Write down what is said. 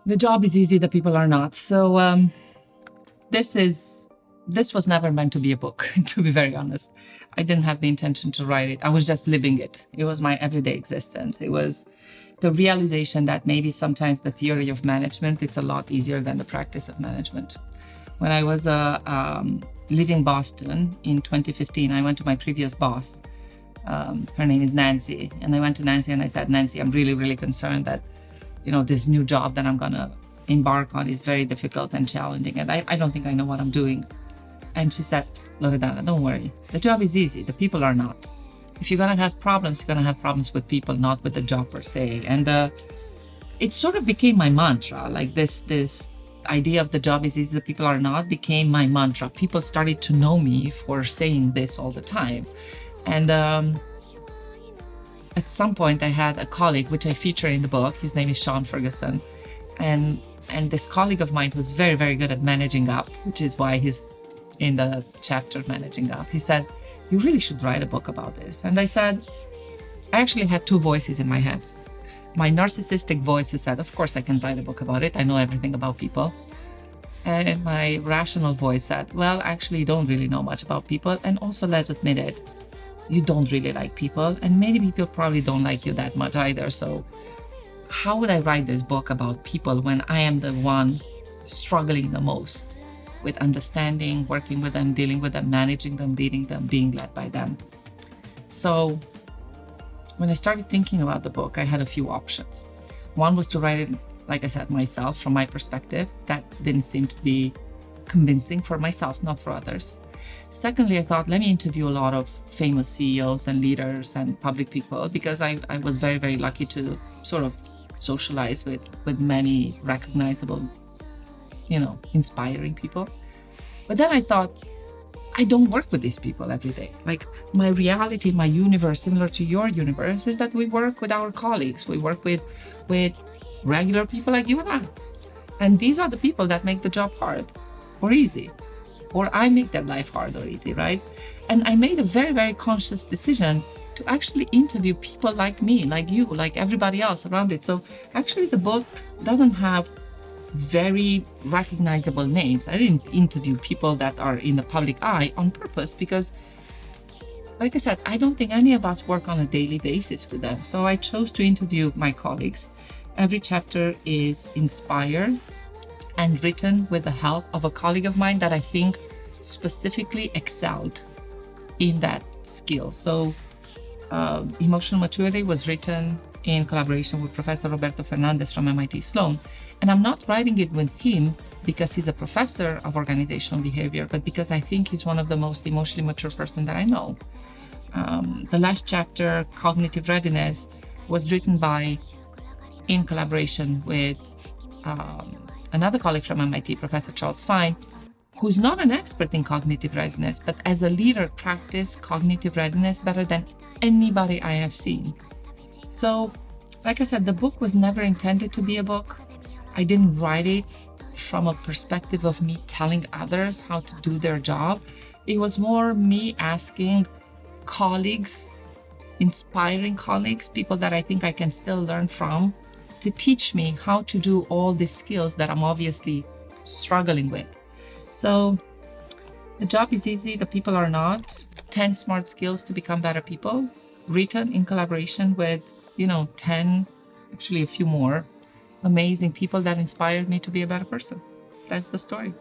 The job is easy, the people are not. So this was never meant to be a book, to be very honest. I didn't have the intention to write it. I was just living it. It was my everyday existence. It was the realization that maybe sometimes the theory of management, it's a lot easier than the practice of management. When I was leaving Boston in 2015, I went to my previous boss. Her name is Nancy. And I went to Nancy and I said, Nancy, I'm really, really concerned that, this new job that I'm going to embark on is very difficult and challenging. And I don't think I know what I'm doing. And she said, Loredana, don't worry. The job is easy. The people are not. If you're going to have problems, you're going to have problems with people, not with the job per se. And it sort of became my mantra. Like this idea of the job is easy, the people are not, became my mantra. People started to know me for saying this all the time. And at some point I had a colleague, which I feature in the book. His name is Sean Ferguson. And this colleague of mine was very, very good at managing up, which is why he's in the chapter Managing Up. He said, you really should write a book about this. And I said, I actually had two voices in my head. My narcissistic voice who said, of course I can write a book about it. I know everything about people. And my rational voice said, well, actually you don't really know much about people. And also, let's admit it, you don't really like people. And many people probably don't like you that much either. So how would I write this book about people when I am the one struggling the most with understanding, working with them, dealing with them, managing them, leading them, being led by them? So when I started thinking about the book, I had a few options. One was to write it, like I said, myself, from my perspective. That didn't seem to be convincing for myself, not for others. Secondly, I thought, let me interview a lot of famous CEOs and leaders and public people, because I was very, very lucky to sort of socialize with many recognizable, inspiring people. But then I thought, I don't work with these people every day. Like, my reality, my universe, similar to your universe, is that we work with our colleagues. We work with regular people like you and I. And these are the people that make the job hard or easy, or I make their life hard or easy, right? And I made a very, very conscious decision to actually interview people like me, like you, like everybody else around it. So actually the book doesn't have very recognizable names. I didn't interview people that are in the public eye on purpose because, like I said, I don't think any of us work on a daily basis with them. So I chose to interview my colleagues. Every chapter is inspired and written with the help of a colleague of mine that I think specifically excelled in that skill. So Emotional Maturity was written in collaboration with Professor Roberto Fernandez from MIT Sloan. And I'm not writing it with him because he's a professor of organizational behavior, but because I think he's one of the most emotionally mature person that I know. The last chapter, Cognitive Readiness, was written in collaboration with another colleague from MIT, Professor Charles Fine, who's not an expert in cognitive readiness, but as a leader practiced cognitive readiness better than anybody I have seen. So, like I said, the book was never intended to be a book. I didn't write it from a perspective of me telling others how to do their job. It was more me asking colleagues, inspiring colleagues, people that I think I can still learn from, to teach me how to do all the skills that I'm obviously struggling with. So the job is easy, the people are not. 10 smart skills to become better people, written in collaboration with, 10, actually a few more amazing people that inspired me to be a better person. That's the story.